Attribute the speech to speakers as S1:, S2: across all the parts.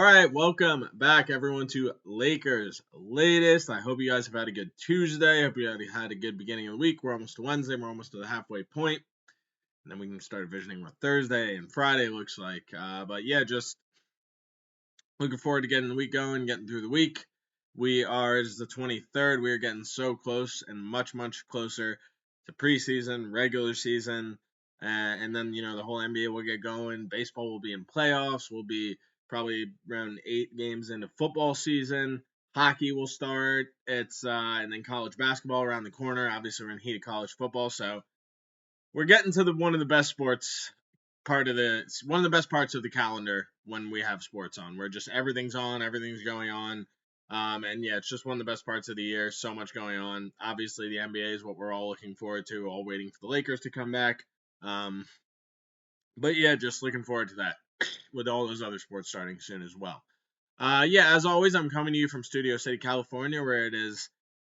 S1: All right, welcome back, everyone, to Lakers Latest. I hope you guys have had a good Tuesday. I hope you had a good beginning of the week. We're almost to Wednesday. We're almost to the halfway point. And then we can start visioning what Thursday and Friday looks like. But yeah, just looking forward to getting the week going, getting through the week. It's the 23rd. We are getting so close and much, much closer to preseason, regular season. And then, the whole NBA will get going. Baseball will be in playoffs. We'll be probably around 8 games into football season. Hockey will start. And then college basketball around the corner. Obviously, we're in heat of college football. So we're getting to one of the best parts of the calendar when we have sports on, where just everything's on, everything's going on. And yeah, it's just one of the best parts of the year. So much going on. Obviously, the NBA is what we're all looking forward to, all waiting for the Lakers to come back. But yeah, just looking forward to that with all those other sports starting soon as well. Yeah, as always, I'm coming to you from Studio City, California, where it is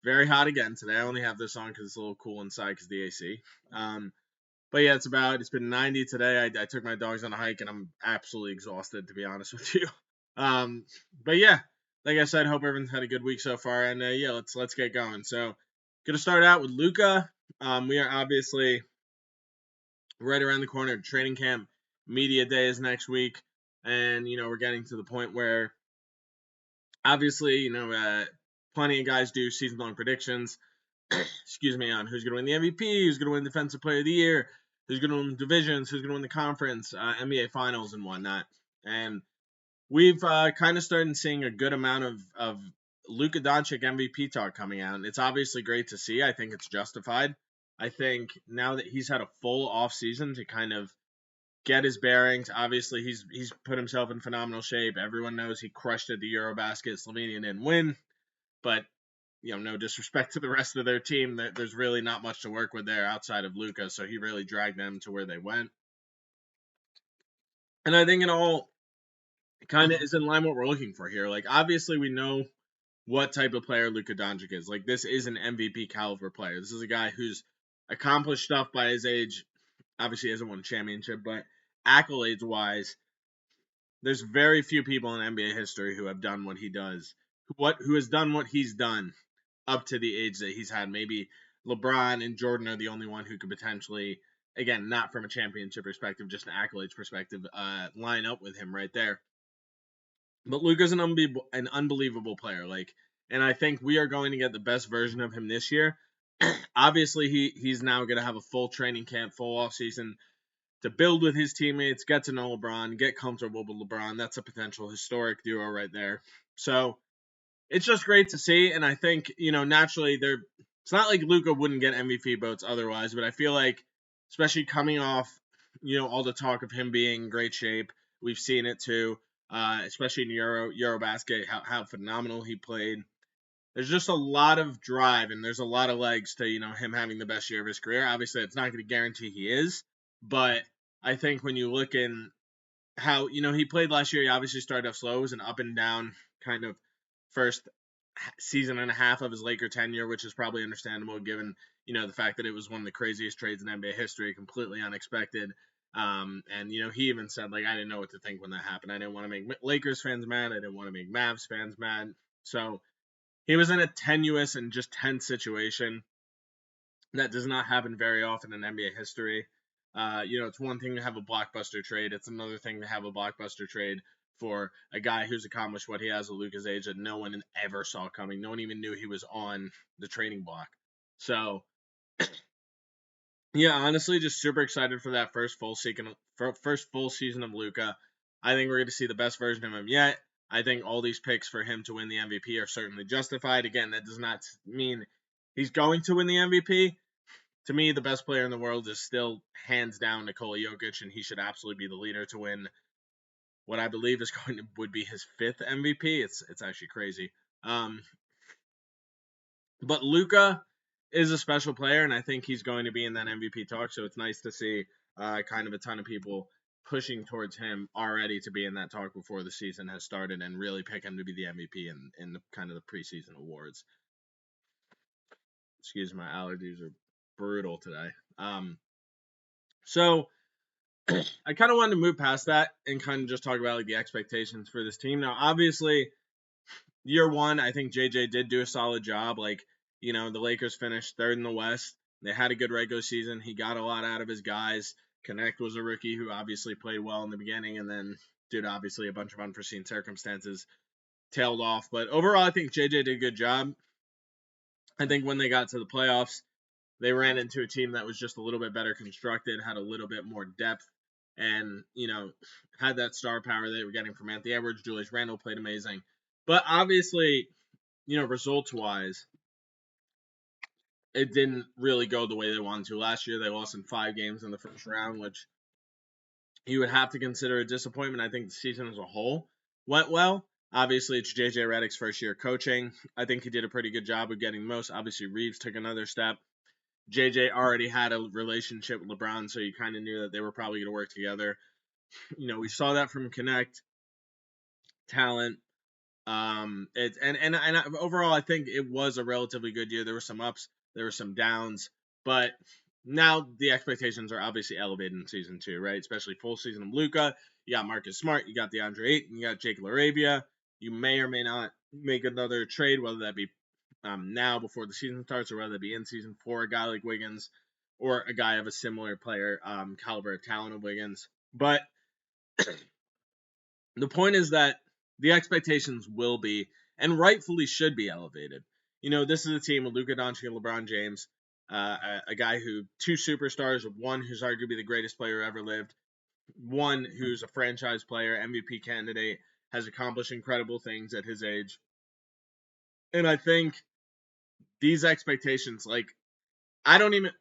S1: very hot again today. I only have this on because it's a little cool inside because of the AC. But yeah, it's been 90 today. I took my dogs on a hike and I'm absolutely exhausted, to be honest with you. But yeah, like I said, hope everyone's had a good week so far. And yeah, let's get going. So, gonna start out with Luka. We are obviously right around the corner. Training camp, media day is next week, and we're getting to the point where obviously plenty of guys do season long predictions. Excuse me, on who's going to win the MVP, who's going to win Defensive Player of the Year, who's going to win divisions, who's going to win the conference, NBA Finals, and whatnot. And we've kind of started seeing a good amount of Luka Doncic MVP talk coming out. And it's obviously great to see. I think it's justified. I think now that he's had a full offseason to kind of get his bearings, obviously he's put himself in phenomenal shape. Everyone knows he crushed at the Eurobasket. Slovenia didn't win, but no disrespect to the rest of their team, there's really not much to work with there outside of Luka, so he really dragged them to where they went. And I think it all kind of is in line with what we're looking for here. Like, obviously, we know what type of player Luka Doncic is. Like, this is an MVP caliber player. This is a guy who's accomplished stuff by his age. Obviously, he hasn't won a championship, but accolades-wise, there's very few people in NBA history who have done what he does, who has done what he's done up to the age that he's had. Maybe LeBron and Jordan are the only one who could potentially, again, not from a championship perspective, just an accolades perspective, line up with him right there. But Luka's an unbelievable player. And I think we are going to get the best version of him this year. Obviously, he's now going to have a full training camp, full off season to build with his teammates, get to know LeBron, get comfortable with LeBron. That's a potential historic duo right there. So it's just great to see, and I think naturally it's not like Luka wouldn't get MVP votes otherwise, but I feel like especially coming off all the talk of him being in great shape, we've seen it too, especially in Eurobasket, how phenomenal he played. There's just a lot of drive and there's a lot of legs to him having the best year of his career. Obviously, it's not going to guarantee he is, but I think when you look in how he played last year, he obviously started off slow. It was an up and down kind of first season and a half of his Laker tenure, which is probably understandable given the fact that it was one of the craziest trades in NBA history, completely unexpected. And he even said, like, I didn't know what to think when that happened. I didn't want to make Lakers fans mad. I didn't want to make Mavs fans mad. So he was in a tenuous and just tense situation that does not happen very often in NBA history. It's one thing to have a blockbuster trade. It's another thing to have a blockbuster trade for a guy who's accomplished what he has at Luka's age that no one ever saw coming. No one even knew he was on the trading block. So, yeah, honestly, just super excited for that first full season of Luka. I think we're going to see the best version of him yet. I think all these picks for him to win the MVP are certainly justified. Again, that does not mean he's going to win the MVP. To me, the best player in the world is still hands down Nikola Jokic, and he should absolutely be the leader to win what I believe would be his 5th MVP. It's actually crazy. But Luka is a special player, and I think he's going to be in that MVP talk. So it's nice to see kind of a ton of people pushing towards him already to be in that talk before the season has started and really pick him to be the MVP in the kind of the preseason awards. Excuse me, my allergies are brutal today. So I kind of wanted to move past that and kind of just talk about like the expectations for this team. Now, obviously, year one, I think JJ did do a solid job. Like, the Lakers finished third in the West. They had a good regular season. He got a lot out of his guys. Connect was a rookie who obviously played well in the beginning, and then due to obviously a bunch of unforeseen circumstances, tailed off. But overall, I think JJ did a good job. I think when they got to the playoffs, they ran into a team that was just a little bit better constructed, had a little bit more depth, and, had that star power they were getting from Anthony Edwards. Julius Randle played amazing. But obviously, results wise, it didn't really go the way they wanted to. Last year, they lost in 5 games in the first round, which you would have to consider a disappointment. I think the season as a whole went well. Obviously, it's JJ Redick's first year coaching. I think he did a pretty good job of getting most. Obviously, Reeves took another step. JJ already had a relationship with LeBron, so you kind of knew that they were probably going to work together. We saw that from Connect, talent. Overall, I think it was a relatively good year. There were some ups, there were some downs, but now the expectations are obviously elevated in season 2, right? Especially full season of Luka. You got Marcus Smart, you got DeAndre Ayton, you got Jake Larabia. You may or may not make another trade, whether that be now before the season starts, or whether it be in season 4, a guy like Wiggins, or a guy of a similar player caliber of talent of Wiggins. But the point is that the expectations will be, and rightfully should be, elevated. This is a team with Luka Doncic and LeBron James, a guy who 2 superstars, one who's arguably the greatest player who ever lived, one who's a franchise player, MVP candidate, has accomplished incredible things at his age. And I think these expectations, I don't even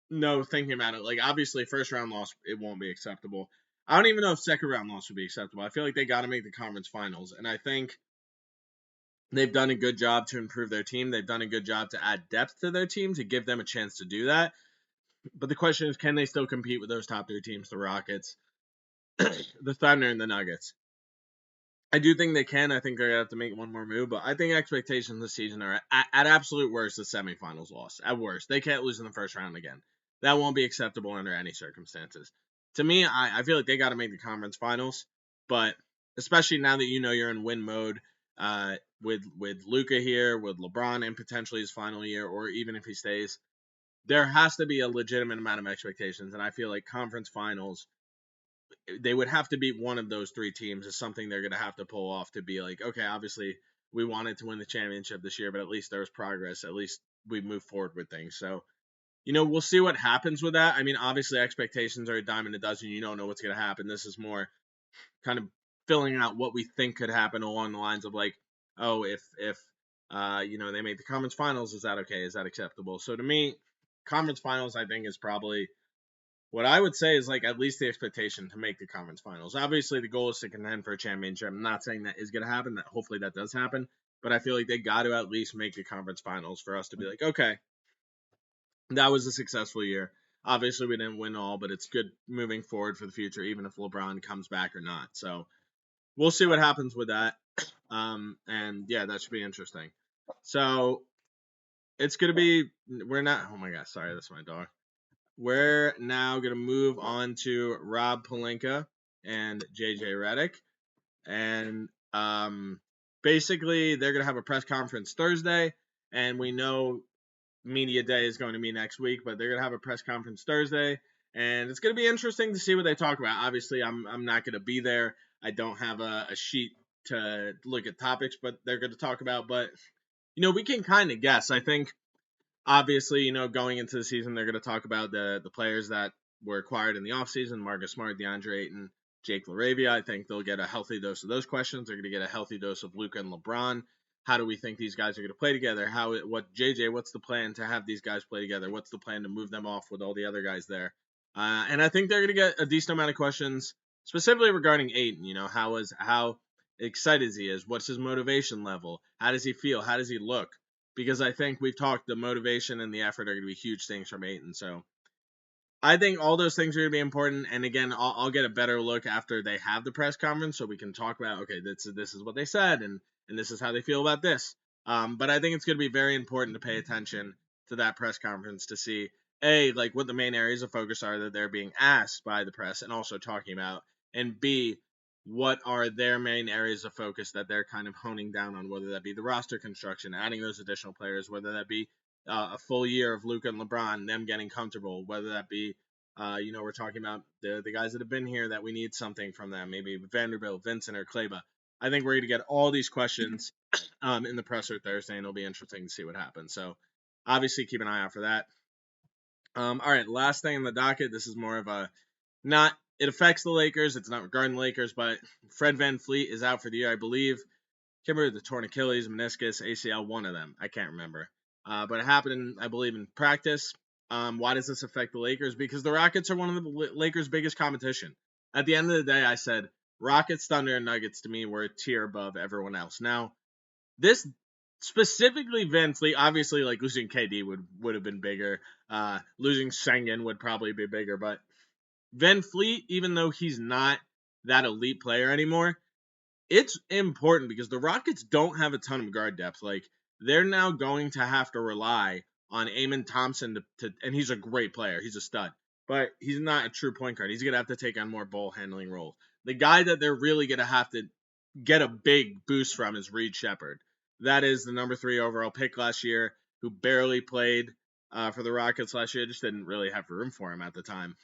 S1: know, thinking about it, obviously first round loss, it won't be acceptable. I don't even know if second round loss would be acceptable. I feel like they got to make the conference finals, and I think they've done a good job to improve their team. They've done a good job to add depth to their team to give them a chance to do that. But the question is, can they still compete with those top 3 teams, the Rockets, the Thunder, and the Nuggets? I do think they can. I think they're going to have to make one more move, but I think expectations this season are at absolute worst, the semifinals loss. At worst, they can't lose in the first round again. That won't be acceptable under any circumstances. To me, I feel like they got to make the conference finals, but especially now that you're in win mode, with Luka here, with LeBron in potentially his final year, or even if he stays, there has to be a legitimate amount of expectations, and I feel like conference finals, they would have to beat one of those 3 teams is something they're going to have to pull off to be like, okay, obviously we wanted to win the championship this year, but at least there was progress. At least we moved forward with things. So, we'll see what happens with that. I mean, obviously expectations are a dime and a dozen. You don't know what's going to happen. This is more kind of filling out what we think could happen along the lines of like, oh, if they make the conference finals, is that okay? Is that acceptable? So to me, conference finals, I think, is probably what I would say is at least the expectation to make the conference finals. Obviously, the goal is to contend for a championship. I'm not saying that is going to happen. That hopefully that does happen, but I feel like they got to at least make the conference finals for us to be like, okay, that was a successful year. Obviously, we didn't win all, but it's good moving forward for the future, even if LeBron comes back or not. So we'll see what happens with that. And yeah, that should be interesting. So it's going to be, we're not, oh my gosh, sorry, that's my dog. We're now going to move on to Rob Pelinka and JJ Redick. And basically, they're going to have a press conference Thursday. And we know Media Day is going to be next week, but they're going to have a press conference Thursday. And it's going to be interesting to see what they talk about. Obviously, I'm not going to be there. I don't have a sheet to look at topics, but they're going to talk about. But, we can kind of guess. I think, obviously, going into the season, they're going to talk about the players that were acquired in the offseason, Marcus Smart, DeAndre Ayton, Jake Larabia. I think they'll get a healthy dose of those questions. They're going to get a healthy dose of Luka and LeBron. How do we think these guys are going to play together? What's the plan to have these guys play together? What's the plan to move them off with all the other guys there? And I think they're going to get a decent amount of questions, specifically regarding Ayton. How excited he is? What's his motivation level? How does he feel? How does he look? Because I think we've talked, the motivation and the effort are going to be huge things from Ayton. So I think all those things are going to be important. And again, I'll get a better look after they have the press conference, so we can talk about, okay, this is what they said, and this is how they feel about this. But I think it's going to be very important to pay attention to that press conference to see, like what the main areas of focus are that they're being asked by the press and also talking about, and B, what are their main areas of focus that they're kind of honing down on, whether that be the roster construction, adding those additional players, whether that be a full year of Luka and LeBron, them getting comfortable, whether that be, we're talking about the guys that have been here that we need something from them, maybe Vanderbilt, Vincent, or Kleba. I think we're going to get all these questions in the presser Thursday, and it'll be interesting to see what happens. So obviously keep an eye out for that. All right, last thing on the docket. This is more of a it affects the Lakers. It's not regarding the Lakers, but Fred VanVleet is out for the year, I believe. Can't remember the torn Achilles, meniscus, ACL, one of them. I can't remember. But it happened, I believe, in practice. Why does this affect the Lakers? Because the Rockets are one of the Lakers' biggest competition. At the end of the day, I said Rockets, Thunder, and Nuggets to me were a tier above everyone else. Now, this specifically VanVleet, obviously, like losing KD would have been bigger. Losing Sengun would probably be bigger, but VanVleet, even though he's not that elite player anymore, it's important because the Rockets don't have a ton of guard depth. Like, they're now going to have to rely on Amen Thompson and he's a great player. He's a stud. But he's not a true point guard. He's going to have to take on more ball handling roles. The guy that they're really going to have to get a big boost from is Reed Shepherd. That is the number 3 overall pick last year, who barely played for the Rockets last year. Just didn't really have room for him at the time.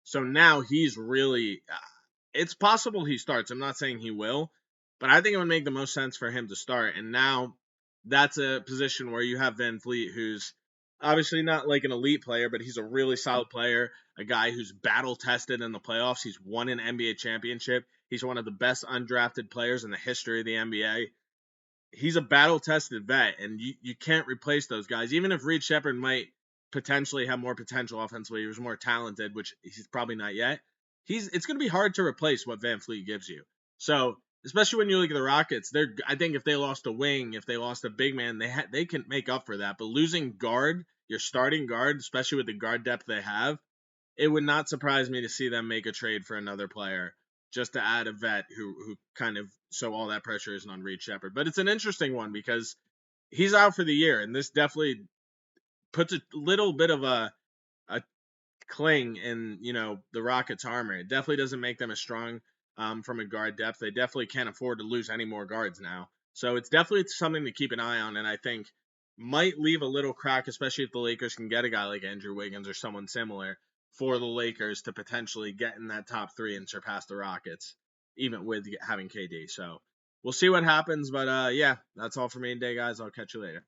S1: So now he's really it's possible he starts. I'm not saying he will, but I think it would make the most sense for him to start. And now that's a position where you have VanVleet, who's obviously not like an elite player, but he's a really solid player, a guy who's battle tested in the playoffs. He's won an NBA championship. He's one of the best undrafted players in the history of the NBA. He's a battle tested vet, and you can't replace those guys. Even if Reed Shepherd might potentially have more potential offensively, he was more talented, which he's probably not yet. It's going to be hard to replace what VanVleet gives you. So, especially when you look at the Rockets, I think if they lost a wing, if they lost a big man, they can make up for that. But losing guard, your starting guard, especially with the guard depth they have, it would not surprise me to see them make a trade for another player just to add a vet who kind of so all that pressure isn't on Reed Shepherd. But it's an interesting one because he's out for the year, and this definitely puts a little bit of a cling in the Rockets' armor. It definitely doesn't make them as strong from a guard depth. They definitely can't afford to lose any more guards now. So it's definitely something to keep an eye on, and I think might leave a little crack, especially if the Lakers can get a guy like Andrew Wiggins or someone similar for the Lakers to potentially get in that top 3 and surpass the Rockets, even with having KD. So we'll see what happens, but yeah, that's all for me today, guys. I'll catch you later.